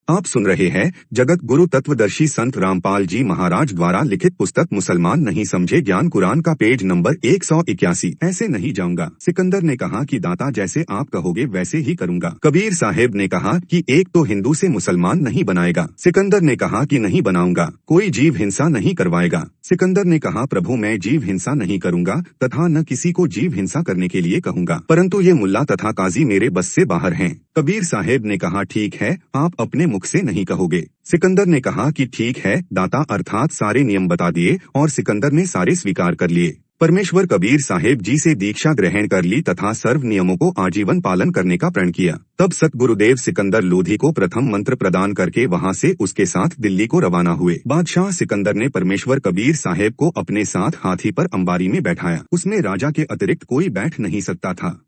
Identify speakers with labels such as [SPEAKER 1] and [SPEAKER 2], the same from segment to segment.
[SPEAKER 1] आप सुन रहे हैं जगत गुरु तत्वदर्शी संत रामपाल जी महाराज द्वारा लिखित पुस्तक मुसलमान नहीं समझे ज्ञान कुरान का पेज नंबर 181। ऐसे नहीं जाऊंगा। सिकंदर ने कहा कि दाता जैसे आप कहोगे वैसे ही करूंगा। कबीर साहेब ने कहा कि एक तो हिंदू से मुसलमान नहीं बनाएगा। सिकंदर ने कहा कि नहीं बनाऊंगा। कोई जीव हिंसा नहीं करवाएगा। सिकंदर ने कहा प्रभु मैं जीव हिंसा नहीं करूंगा तथा न किसी को जीव हिंसा करने के लिए कहूंगा, परंतु ये मुल्ला तथा काजी मेरे बस से बाहर हैं। कबीर साहेब ने कहा ठीक है, आप अपने मुख से नहीं कहोगे। सिकंदर ने कहा कि ठीक है दाता, अर्थात सारे नियम बता दिए और सिकंदर ने सारे स्वीकार कर लिए। परमेश्वर कबीर साहेब जी से दीक्षा ग्रहण कर ली तथा सर्व नियमों को आजीवन पालन करने का प्रण किया। तब सतगुरुदेव सिकंदर लोधी को प्रथम मंत्र प्रदान करके वहां से उसके साथ दिल्ली को रवाना हुए। बादशाह सिकंदर ने परमेश्वर कबीर साहेब को अपने साथ हाथी पर अंबारी में बैठाया। उसमें राजा के अतिरिक्त कोई बैठ नहीं सकता था,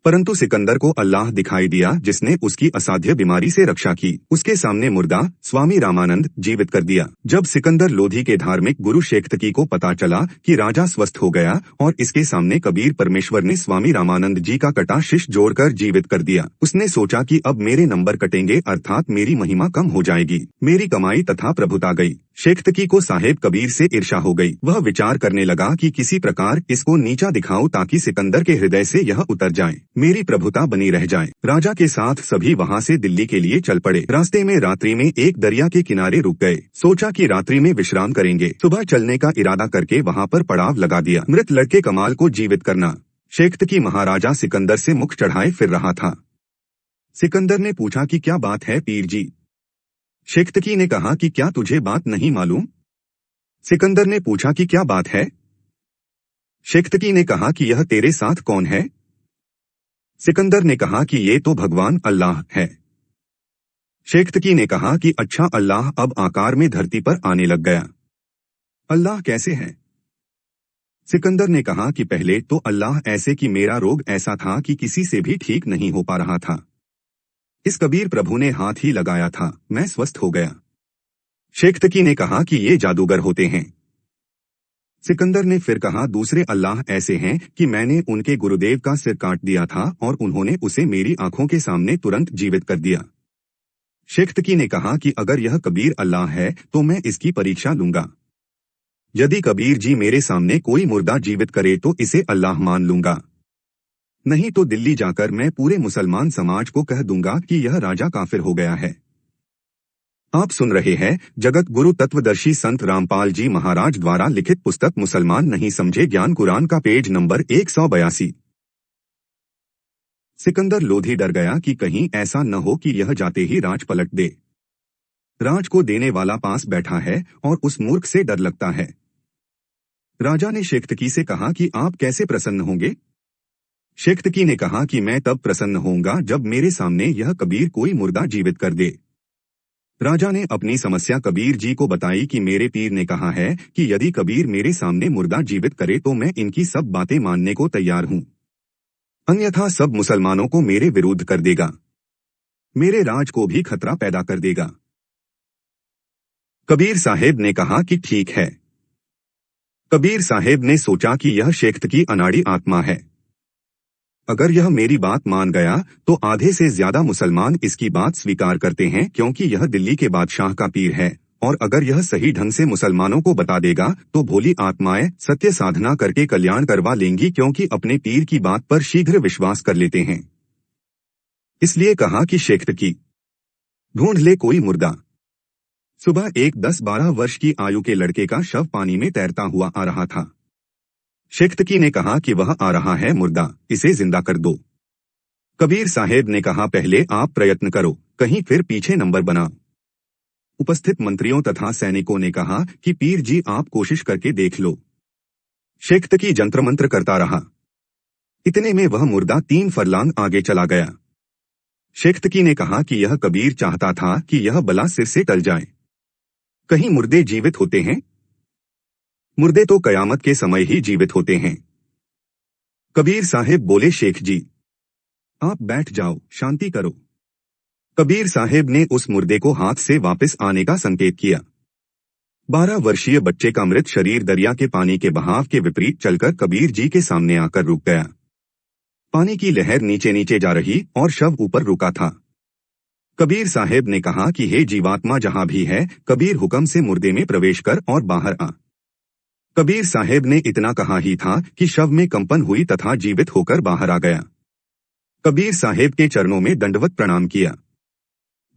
[SPEAKER 1] परंतु सिकंदर को अल्लाह दिखाई दिया जिसने उसकी असाध्य बीमारी से रक्षा की। उसके सामने मुर्दा स्वामी रामानंद जीवित कर दिया। जब सिकंदर लोधी के धार्मिक गुरु शेख्तकी को पता चला कि राजा स्वस्थ हो गया और इसके सामने कबीर परमेश्वर ने स्वामी रामानंद जी का कटा शीश जोड़कर जीवित कर दिया, उसने सोचा कि अब मेरे नंबर कटेंगे, अर्थात मेरी महिमा कम हो जाएगी, मेरी कमाई तथा प्रभुता गई। शेख्तकी को साहेब कबीर से ईर्ष्या हो गई। वह विचार करने लगा कि किसी प्रकार इसको नीचा दिखाऊं ताकि सिकंदर के हृदय से यह उतर जाए, मेरी प्रभुता बनी रह जाए। राजा के साथ सभी वहां से दिल्ली के लिए चल पड़े। रास्ते में रात्रि में एक दरिया के किनारे रुक गए। सोचा कि रात्रि में विश्राम करेंगे। सुबह चलने का इरादा करके वहां पर पड़ाव लगा दिया। मृत लड़के कमाल को जीवित करना। शेख्तकी महाराजा सिकंदर से मुख चढ़ाए फिर रहा था। सिकंदर ने पूछा कि क्या बात है पीर जी। शेख्तकी ने कहा कि क्या तुझे बात नहीं मालूम। सिकंदर ने पूछा कि क्या बात है। शेख्तकी ने कहा कि यह तेरे साथ कौन है। सिकंदर ने कहा कि ये तो भगवान अल्लाह है। शेख्तकी ने कहा कि अच्छा, अल्लाह अब आकार में धरती पर आने लग गया। अल्लाह कैसे है। सिकंदर ने कहा कि पहले तो अल्लाह ऐसे कि मेरा रोग ऐसा था कि किसी से भी ठीक नहीं हो पा रहा था। इस कबीर प्रभु ने हाथ ही लगाया था, मैं स्वस्थ हो गया। शेख्तकी ने कहा कि ये जादूगर होते हैं। सिकंदर ने फिर कहा दूसरे अल्लाह ऐसे हैं कि मैंने उनके गुरुदेव का सिर काट दिया था और उन्होंने उसे मेरी आंखों के सामने तुरंत जीवित कर दिया। शेख्तकी ने कहा कि अगर यह कबीर अल्लाह है तो मैं इसकी परीक्षा लूंगा। यदि कबीर जी मेरे सामने कोई मुर्दा जीवित करे तो इसे अल्लाह मान लूंगा, नहीं तो दिल्ली जाकर मैं पूरे मुसलमान समाज को कह दूंगा कि यह राजा काफिर हो गया है। आप सुन रहे हैं जगत गुरु तत्वदर्शी संत रामपाल जी महाराज द्वारा लिखित पुस्तक मुसलमान नहीं समझे ज्ञान कुरान का पेज नंबर 182। सिकंदर लोधी डर गया कि कहीं ऐसा न हो कि यह जाते ही राज पलट दे। राज को देने वाला पास बैठा है और उस मूर्ख से डर लगता है। राजा ने शेख्तकी से कहा कि आप कैसे प्रसन्न होंगे। शेख्तकी ने कहा कि मैं तब प्रसन्न होऊंगा जब मेरे सामने यह कबीर कोई मुर्दा जीवित कर दे। राजा ने अपनी समस्या कबीर जी को बताई कि मेरे पीर ने कहा है कि यदि कबीर मेरे सामने मुर्दा जीवित करे तो मैं इनकी सब बातें मानने को तैयार हूं, अन्यथा सब मुसलमानों को मेरे विरुद्ध कर देगा, मेरे राज को भी खतरा पैदा कर देगा। कबीर साहेब ने कहा कि ठीक है। कबीर साहेब ने सोचा कि यह शेख्तकी अनाड़ी आत्मा है। अगर यह मेरी बात मान गया तो आधे से ज्यादा मुसलमान इसकी बात स्वीकार करते हैं, क्योंकि यह दिल्ली के बादशाह का पीर है, और अगर यह सही ढंग से मुसलमानों को बता देगा तो भोली आत्माएं सत्य साधना करके कल्याण करवा लेंगी, क्योंकि अपने पीर की बात पर शीघ्र विश्वास कर लेते हैं। इसलिए कहा कि शेख्तकी ढूंढ ले कोई मुर्दा। सुबह एक 10-12 वर्ष की आयु के लड़के का शव पानी में तैरता हुआ आ रहा था। शेख्तकी ने कहा कि वह आ रहा है मुर्दा, इसे जिंदा कर दो। कबीर साहेब ने कहा पहले आप प्रयत्न करो, कहीं फिर पीछे नंबर बना। उपस्थित मंत्रियों तथा सैनिकों ने कहा कि पीर जी आप कोशिश करके देख लो। शेख्तकी जंत्र मंत्र करता रहा। इतने में वह मुर्दा 3 फरलांग आगे चला गया। शेख्तकी ने कहा कि यह कबीर चाहता था कि यह बला सिर से टल जाए। कहीं मुर्दे जीवित होते हैं। मुर्दे तो कयामत के समय ही जीवित होते हैं। कबीर साहेब बोले शेख जी आप बैठ जाओ, शांति करो। कबीर साहेब ने उस मुर्दे को हाथ से वापस आने का संकेत किया। 12 वर्षीय बच्चे का मृत शरीर दरिया के पानी के बहाव के विपरीत चलकर कबीर जी के सामने आकर रुक गया। पानी की लहर नीचे नीचे जा रही और शव ऊपर रुका था। कबीर साहेब ने कहा कि हे जीवात्मा जहां भी है, कबीर हुक्म से मुर्दे में प्रवेश कर और बाहर आ। कबीर साहेब ने इतना कहा ही था कि शव में कंपन हुई तथा जीवित होकर बाहर आ गया। कबीर साहेब के चरणों में दंडवत प्रणाम किया।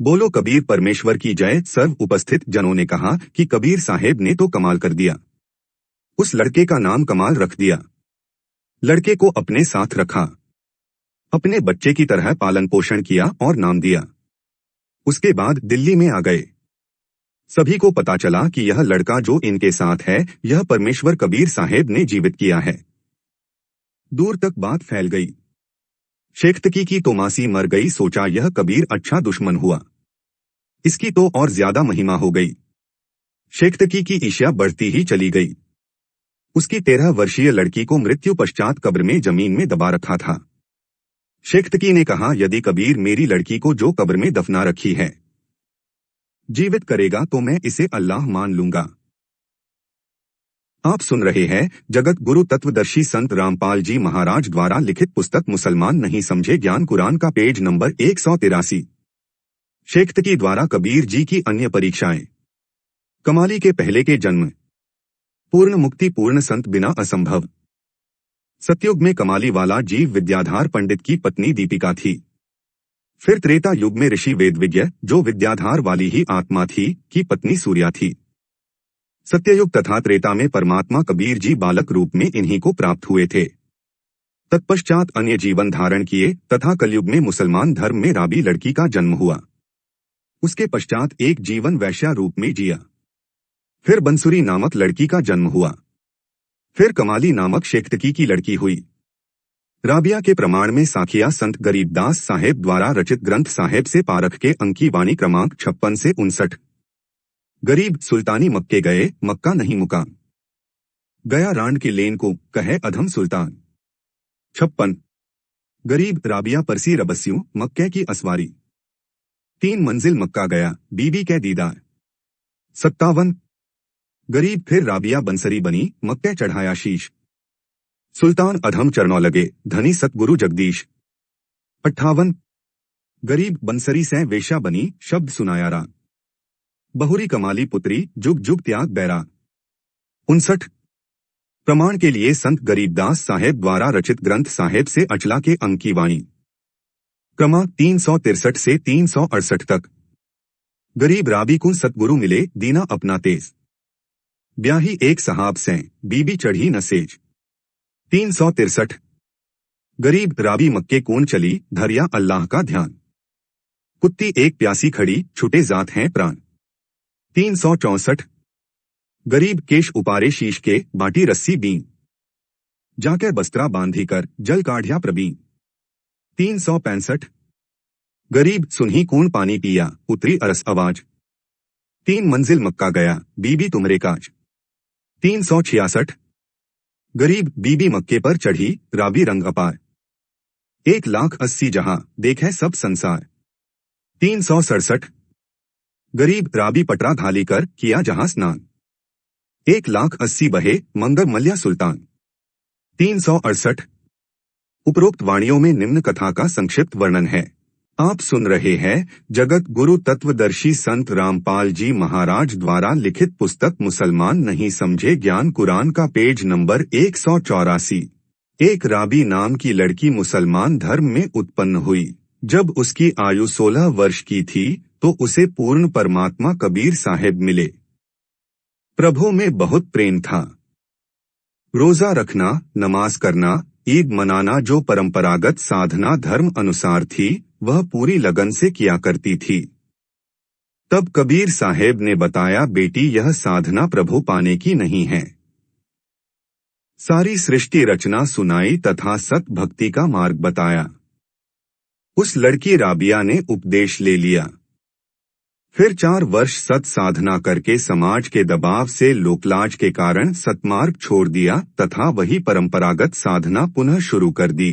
[SPEAKER 1] बोलो कबीर परमेश्वर की जय। सर्व उपस्थित जनों ने कहा कि कबीर साहेब ने तो कमाल कर दिया। उस लड़के का नाम कमाल रख दिया। लड़के को अपने साथ रखा, अपने बच्चे की तरह पालन पोषण किया और नाम दिया। उसके बाद दिल्ली में आ गए। सभी को पता चला कि यह लड़का जो इनके साथ है, यह परमेश्वर कबीर साहेब ने जीवित किया है। दूर तक बात फैल गई। शेख्तकी की तो मासी मर गई। सोचा यह कबीर अच्छा दुश्मन हुआ, इसकी तो और ज्यादा महिमा हो गई। शेख्तकी की ईर्ष्या बढ़ती ही चली गई। उसकी 13 वर्षीय लड़की को मृत्यु पश्चात कब्र में जमीन में दबा रखा था। शेख्तकी ने कहा, यदि कबीर मेरी लड़की को जो कब्र में दफना रखी है जीवित करेगा तो मैं इसे अल्लाह मान लूंगा। आप सुन रहे हैं जगत गुरु तत्वदर्शी संत रामपाल जी महाराज द्वारा लिखित पुस्तक मुसलमान नहीं समझे ज्ञान कुरान का पेज नंबर 183। शेख्तकी द्वारा कबीर जी की अन्य परीक्षाएं। कमाली के पहले के जन्म। पूर्ण मुक्ति पूर्ण संत बिना असंभव। सतयुग में कमाली वाला जीव विद्याधार पंडित की पत्नी दीपिका थी। फिर त्रेता युग में ऋषि वेदविज्ञ जो विद्याधार वाली ही आत्मा थी की पत्नी सूर्या थी। सत्ययुग तथा त्रेता में परमात्मा कबीर जी बालक रूप में इन्हीं को प्राप्त हुए थे। तत्पश्चात अन्य जीवन धारण किए तथा कलयुग में मुसलमान धर्म में राबी लड़की का जन्म हुआ। उसके पश्चात एक जीवन वैश्या रूप में जिया। फिर बंसुरी नामक लड़की का जन्म हुआ। फिर कमाली नामक शेख्तकी की लड़की हुई। राबिया के प्रमाण में साखिया संत गरीबदास साहेब द्वारा रचित ग्रंथ साहेब से पारख के अंकी वाणी क्रमांक 56 से 59। गरीब सुल्तानी मक्के गए, मक्का नहीं मुका। गया रांड के लेन को, कहे अधम सुल्तान। 56। गरीब राबिया परसी रबस्यूं, मक्के की असवारी। 3 मंजिल मक्का गया, बीबी के दीदार। 57। गरीब फिर राबिया बंसरी बनी, मक्के चढ़ाया शीश। सुल्तान अधम चरणों लगे, धनी सतगुरु जगदीश। 58। गरीब बंसरी से वेश्या बनी, शब्द सुनाया रा। बहुरी कमाली पुत्री, जुग जुग त्याग बैरा। 59। प्रमाण के लिए संत गरीबदास साहेब द्वारा रचित ग्रंथ साहेब से अचला के अंकी वाणी क्रमांक 363 से 368 तक। गरीब राबी को सतगुरु मिले, दीना अपना तेज। ब्याही एक सहाब से, बीबी चढ़ी नसेज। 363। गरीब राबी मक्के कौन चली, धरिया अल्लाह का ध्यान। कुत्ती एक प्यासी खड़ी, छुटे जात हैं प्राण। 364। गरीब केश उपारे शीश के, बाटी रस्सी बीन। जाके बस्त्रा बांधी कर, जल काढ़िया प्रबीन। 365। गरीब सुनही कौन पानी पिया, उतरी अरस आवाज। 3 मंजिल मक्का गया, बीबी तुमरे काज। 366। गरीब बीबी मक्के पर चढ़ी, राबी रंग अपार। 1,80,000 जहां, देखे सब संसार। 367। गरीब राबी पटरा घाली कर, किया जहां स्नान। 1,80,000 बहे, मंगर मल्या सुल्तान। 368। उपरोक्त वाणियों में निम्न कथा का संक्षिप्त वर्णन है। आप सुन रहे हैं जगत गुरु तत्वदर्शी संत रामपाल जी महाराज द्वारा लिखित पुस्तक मुसलमान नहीं समझे ज्ञान कुरान का पेज नंबर 184। एक राबी नाम की लड़की मुसलमान धर्म में उत्पन्न हुई। जब उसकी आयु 16 वर्ष की थी तो उसे पूर्ण परमात्मा कबीर साहेब मिले। प्रभु में बहुत प्रेम था। रोजा रखना, नमाज करना, ईद मनाना जो परंपरागत साधना धर्म अनुसार थी, वह पूरी लगन से किया करती थी। तब कबीर साहेब ने बताया, बेटी यह साधना प्रभु पाने की नहीं है। सारी सृष्टि रचना सुनाई तथा सत भक्ति का मार्ग बताया। उस लड़की राबिया ने उपदेश ले लिया। फिर 4 वर्ष सत साधना करके समाज के दबाव से लोकलाज के कारण सतमार्ग छोड़ दिया तथा वही परंपरागत साधना पुनः शुरू कर दी।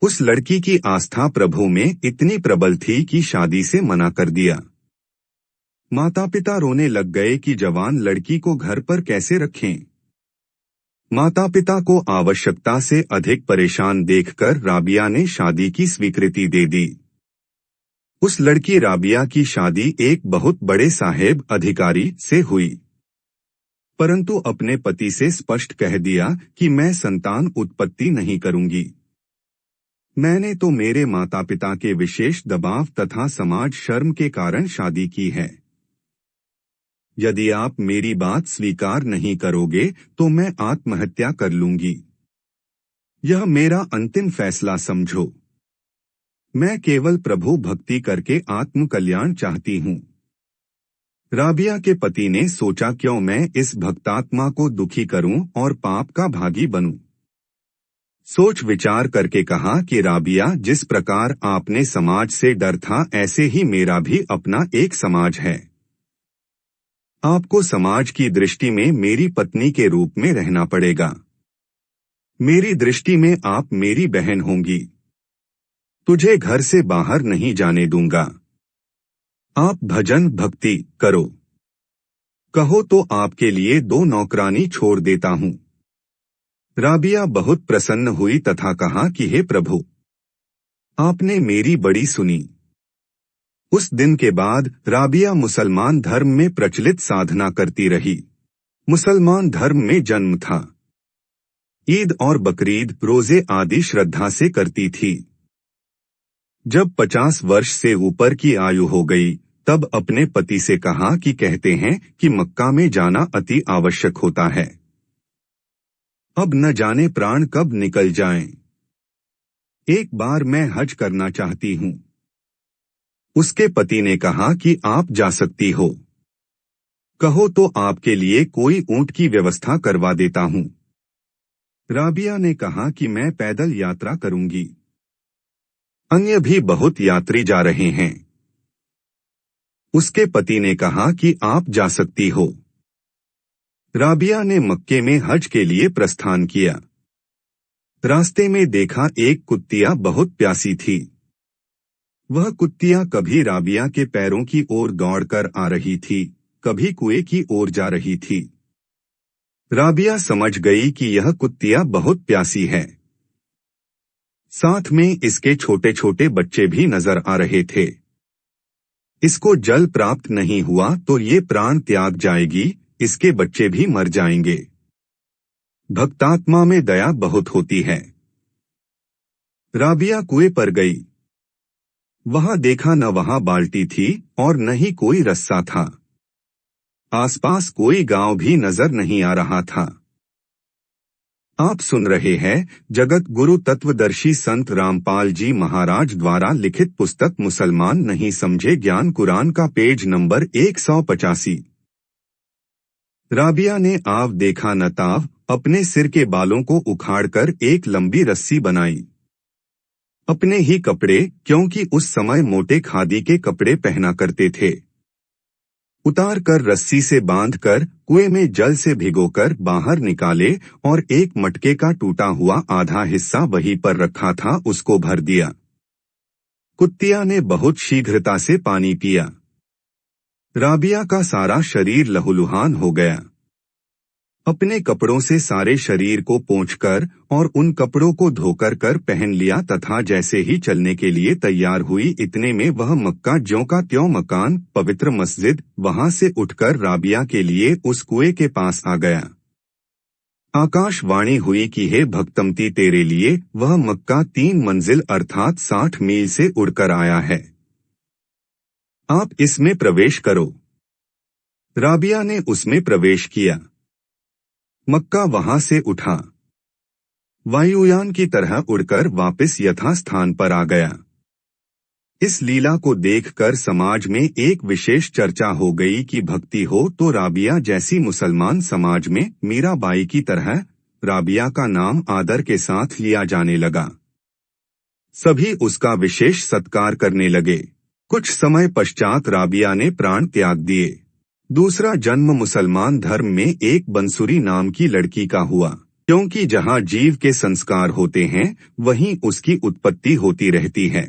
[SPEAKER 1] उस लड़की की आस्था प्रभु में इतनी प्रबल थी कि शादी से मना कर दिया। माता पिता रोने लग गए कि जवान लड़की को घर पर कैसे रखें। माता पिता को आवश्यकता से अधिक परेशान देखकर राबिया ने शादी की स्वीकृति दे दी। उस लड़की राबिया की शादी एक बहुत बड़े साहेब अधिकारी से हुई, परंतु अपने पति से स्पष्ट कह दिया कि मैं संतान उत्पत्ति नहीं करूंगी। मैंने तो मेरे माता पिता के विशेष दबाव तथा समाज शर्म के कारण शादी की है। यदि आप मेरी बात स्वीकार नहीं करोगे तो मैं आत्महत्या कर लूंगी। यह मेरा अंतिम फैसला समझो। मैं केवल प्रभु भक्ति करके आत्म कल्याण चाहती हूँ। राबिया के पति ने सोचा, क्यों मैं इस भक्तात्मा को दुखी करूं और पाप का भागी बनूं। सोच विचार करके कहा कि राबिया, जिस प्रकार आपने समाज से डर था, ऐसे ही मेरा भी अपना एक समाज है। आपको समाज की दृष्टि में मेरी पत्नी के रूप में रहना पड़ेगा। मेरी दृष्टि में आप मेरी बहन होंगी। तुझे घर से बाहर नहीं जाने दूंगा। आप भजन भक्ति करो। कहो तो आपके लिए 2 नौकरानी छोड़ देता हूँ। राबिया बहुत प्रसन्न हुई तथा कहा कि हे प्रभु, आपने मेरी बड़ी सुनी। उस दिन के बाद राबिया मुसलमान धर्म में प्रचलित साधना करती रही। मुसलमान धर्म में जन्म था। ईद और बकरीद, रोजे आदि श्रद्धा से करती थी। जब 50 वर्ष से ऊपर की आयु हो गई, तब अपने पति से कहा कि कहते हैं कि मक्का में जाना अति आवश्यक होता है। अब न जाने प्राण कब निकल जाएं। एक बार मैं हज करना चाहती हूँ। उसके पति ने कहा कि आप जा सकती हो। कहो तो आपके लिए कोई ऊंट की व्यवस्था करवा देता हूँ। राबिया ने कहा कि मैं पैदल यात्रा करूंगी। अन्य भी बहुत यात्री जा रहे हैं। उसके पति ने कहा कि आप जा सकती हो। राबिया ने मक्के में हज के लिए प्रस्थान किया। रास्ते में देखा एक कुत्तिया बहुत प्यासी थी। वह कुत्तिया कभी राबिया के पैरों की ओर दौड़कर आ रही थी, कभी कुएं की ओर जा रही थी। राबिया समझ गई कि यह कुत्तिया बहुत प्यासी है। साथ में इसके छोटे छोटे बच्चे भी नजर आ रहे थे। इसको जल प्राप्त नहीं हुआ तो ये प्राण त्याग जाएगी, इसके बच्चे भी मर जाएंगे। भक्तात्मा में दया बहुत होती है। राबिया कुएं पर गई। वहां देखा न वहां बाल्टी थी और न ही कोई रस्सा था। आसपास कोई गांव भी नजर नहीं आ रहा था। आप सुन रहे हैं जगत गुरु तत्वदर्शी संत रामपाल जी महाराज द्वारा लिखित पुस्तक मुसलमान नहीं समझे ज्ञान कुरान का पेज नंबर 185। राबिया ने आव देखा न ताव अपने सिर के बालों को उखाड़कर एक लंबी रस्सी बनाई। अपने ही कपड़े, क्योंकि उस समय मोटे खादी के कपड़े पहना करते थे, उतार कर रस्सी से बांधकर कुएं में जल से भिगोकर बाहर निकाले और एक मटके का टूटा हुआ आधा हिस्सा वहीं पर रखा था उसको भर दिया। कुत्तिया ने बहुत शीघ्रता से पानी पिया। राबिया का सारा शरीर लहूलुहान हो गया। अपने कपड़ों से सारे शरीर को पोंछकर और उन कपड़ों को धोकर कर पहन लिया तथा जैसे ही चलने के लिए तैयार हुई, इतने में वह मक्का ज्यों का त्यों मकान, पवित्र मस्जिद, वहां से उठकर राबिया के लिए उस कुएं के पास आ गया। आकाशवाणी हुई कि हे भक्तमती, तेरे लिए वह मक्का 3 मंजिल अर्थात 60 मील से उड़कर आया है। आप इसमें प्रवेश करो। राबिया ने उसमें प्रवेश किया। मक्का वहां से उठा, वायुयान की तरह उड़कर वापस यथास्थान पर आ गया। इस लीला को देखकर समाज में एक विशेष चर्चा हो गई कि भक्ति हो तो राबिया जैसी मुसलमान समाज में मीराबाई की तरह राबिया का नाम आदर के साथ लिया जाने लगा। सभी उसका विशेष सत्कार करने लगे। कुछ समय पश्चात राबिया ने प्राण त्याग दिए। दूसरा जन्म मुसलमान धर्म में एक बंसुरी नाम की लड़की का हुआ, क्योंकि जहां जीव के संस्कार होते हैं वहीं उसकी उत्पत्ति होती रहती है।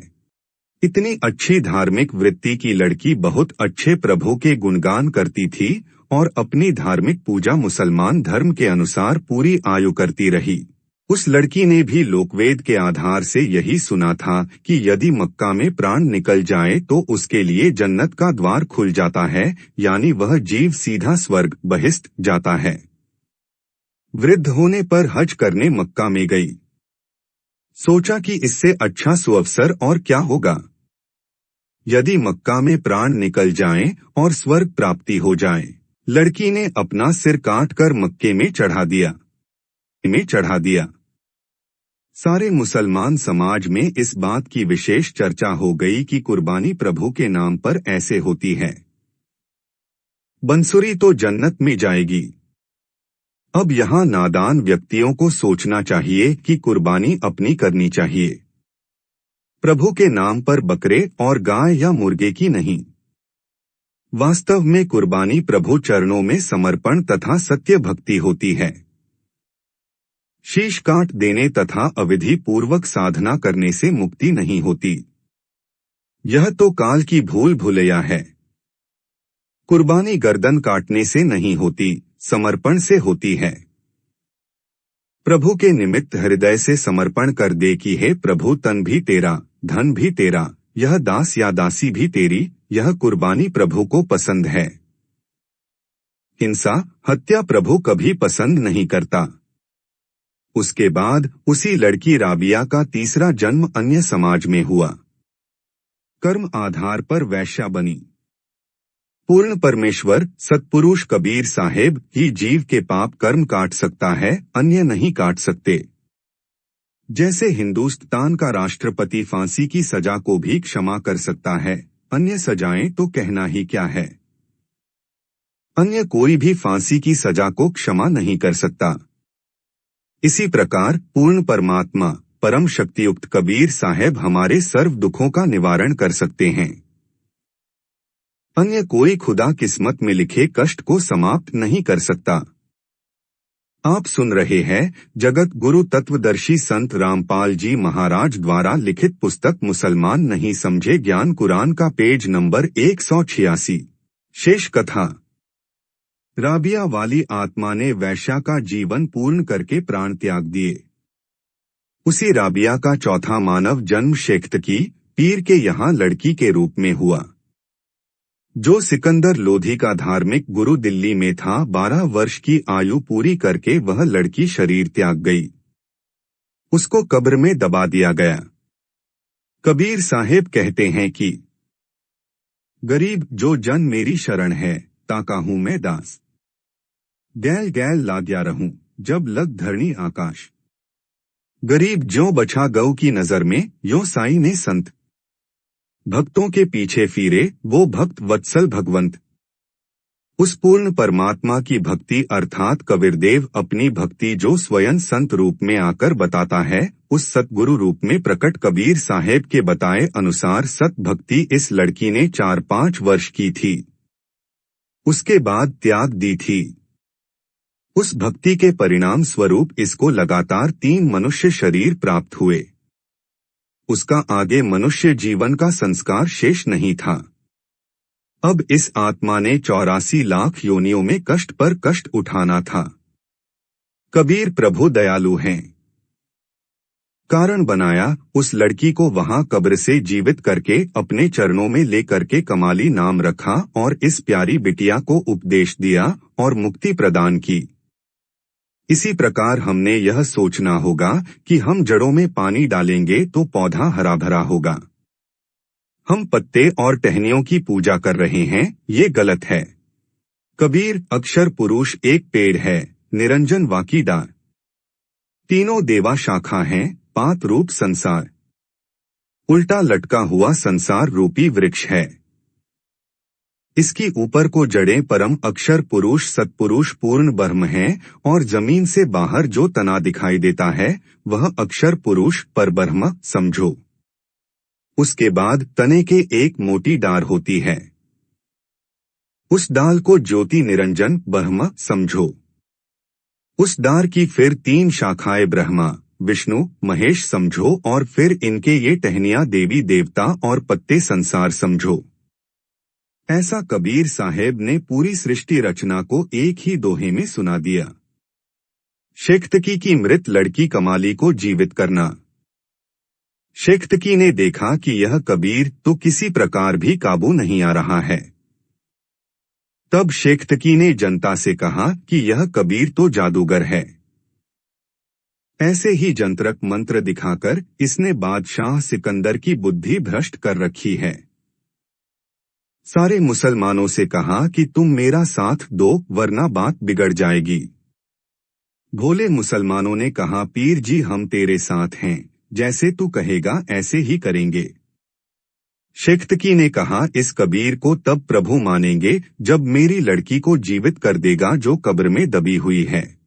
[SPEAKER 1] इतनी अच्छी धार्मिक वृत्ति की लड़की बहुत अच्छे प्रभु के गुणगान करती थी और अपनी धार्मिक पूजा मुसलमान धर्म के अनुसार पूरी आयु करती रही। उस लड़की ने भी लोकवेद के आधार से यही सुना था कि यदि मक्का में प्राण निकल जाए तो उसके लिए जन्नत का द्वार खुल जाता है, यानी वह जीव सीधा स्वर्ग बहिष्ठ जाता है। वृद्ध होने पर हज करने मक्का में गई। सोचा कि इससे अच्छा सुअवसर और क्या होगा। यदि मक्का में प्राण निकल जाएं और स्वर्ग प्राप्ति हो जाए। लड़की ने अपना सिर काटकर मक्के में चढ़ा दिया। सारे मुसलमान समाज में इस बात की विशेष चर्चा हो गई कि कुर्बानी प्रभु के नाम पर ऐसे होती है। बंसुरी तो जन्नत में जाएगी। अब यहाँ नादान व्यक्तियों को सोचना चाहिए कि कुर्बानी अपनी करनी चाहिए, प्रभु के नाम पर बकरे और गाय या मुर्गे की नहीं। वास्तव में कुर्बानी प्रभु चरणों में समर्पण तथा सत्य भक्ति होती है। शीश काट देने तथा अविधि पूर्वक साधना करने से मुक्ति नहीं होती। यह तो काल की भूल भुलैया है। कुर्बानी गर्दन काटने से नहीं होती, समर्पण से होती है। प्रभु के निमित्त हृदय से समर्पण कर दे कि हे प्रभु, तन भी तेरा, धन भी तेरा, यह दास या दासी भी तेरी। यह कुर्बानी प्रभु को पसंद है। हिंसा, हत्या प्रभु कभी पसंद नहीं करता। उसके बाद उसी लड़की राबिया का तीसरा जन्म अन्य समाज में हुआ। कर्म आधार पर वैश्या बनी। पूर्ण परमेश्वर सतपुरुष कबीर साहेब ही जीव के पाप कर्म काट सकता है, अन्य नहीं काट सकते। जैसे हिंदुस्तान का राष्ट्रपति फांसी की सजा को भी क्षमा कर सकता है, अन्य सजाएं तो कहना ही क्या है। अन्य कोई भी फांसी की सजा को क्षमा नहीं कर सकता। इसी प्रकार पूर्ण परमात्मा परम शक्तियुक्त कबीर साहेब हमारे सर्व दुखों का निवारण कर सकते हैं। अन्य कोई खुदा किस्मत में लिखे कष्ट को समाप्त नहीं कर सकता। आप सुन रहे हैं जगत गुरु तत्वदर्शी संत रामपाल जी महाराज द्वारा लिखित पुस्तक मुसलमान नहीं समझे ज्ञान कुरान का पेज नंबर 186। शेष कथा। राबिया वाली आत्मा ने वैश्या का जीवन पूर्ण करके प्राण त्याग दिए। उसी राबिया का चौथा मानव जन्म शेख्तकी पीर के यहाँ लड़की के रूप में हुआ। जो सिकंदर लोधी का धार्मिक गुरु दिल्ली में था, 12 वर्ष की आयु पूरी करके वह लड़की शरीर त्याग गई। उसको कब्र में दबा दिया गया। कबीर साहेब कहते हैं कि गरीब जो जन मेरी शरण है, ताका हूँ मैं दास। गैल गैल लाग्या रहूं, जब लग धरणी आकाश। गरीब ज्यों बछा गऊ की नजर में, यों साई ने संत। भक्तों के पीछे फिरे वो भक्त वत्सल भगवंत। उस पूर्ण परमात्मा की भक्ति अर्थात कबीरदेव अपनी भक्ति जो स्वयं संत रूप में आकर बताता है, उस सतगुरु रूप में प्रकट कबीर साहेब के बताए अनुसार सत भक्ति इस लड़की ने 4-5 वर्ष की थी। उसके बाद त्याग दी थी। उस भक्ति के परिणाम स्वरूप इसको लगातार 3 मनुष्य शरीर प्राप्त हुए। उसका आगे मनुष्य जीवन का संस्कार शेष नहीं था। अब इस आत्मा ने 84 लाख योनियों में कष्ट पर कष्ट उठाना था। कबीर प्रभु दयालु हैं। कारण बनाया उस लड़की को वहां कब्र से जीवित करके अपने चरणों में ले करके कमाली नाम रखा और इस प्यारी बिटिया को उपदेश दिया और मुक्ति प्रदान की। इसी प्रकार हमने यह सोचना होगा कि हम जड़ों में पानी डालेंगे तो पौधा हरा भरा होगा। हम पत्ते और टहनियों की पूजा कर रहे हैं, ये गलत है। कबीर अक्षर पुरुष एक पेड़ है, निरंजन वाकी डाल। तीनों देवा शाखा हैं, पात रूप संसार। उल्टा लटका हुआ संसार रूपी वृक्ष है। इसकी ऊपर को जड़ें परम अक्षर पुरुष सतपुरुष पूर्ण ब्रह्म हैं और जमीन से बाहर जो तना दिखाई देता है वह अक्षर पुरुष पर ब्रह्म समझो। उसके बाद तने के एक मोटी डार होती है। उस डाल को ज्योति निरंजन ब्रह्म समझो। उस डार की फिर 3 शाखाएं ब्रह्मा विष्णु महेश समझो और फिर इनके ये टहनियां देवी देवता और पत्ते संसार समझो। ऐसा कबीर साहेब ने पूरी सृष्टि रचना को एक ही दोहे में सुना दिया। शेख्तकी की मृत लड़की कमाली को जीवित करना। शेख्तकी ने देखा कि यह कबीर तो किसी प्रकार भी काबू नहीं आ रहा है। तब शेख्तकी ने जनता से कहा कि यह कबीर तो जादूगर है। ऐसे ही जंत्रक मंत्र दिखाकर इसने बादशाह सिकंदर की बुद्धि भ्रष्ट कर रखी है। सारे मुसलमानों से कहा कि तुम मेरा साथ दो वरना बात बिगड़ जाएगी। भोले मुसलमानों ने कहा, पीर जी हम तेरे साथ हैं, जैसे तू कहेगा ऐसे ही करेंगे। शेख्तकी ने कहा, इस कबीर को तब प्रभु मानेंगे जब मेरी लड़की को जीवित कर देगा जो कब्र में दबी हुई है।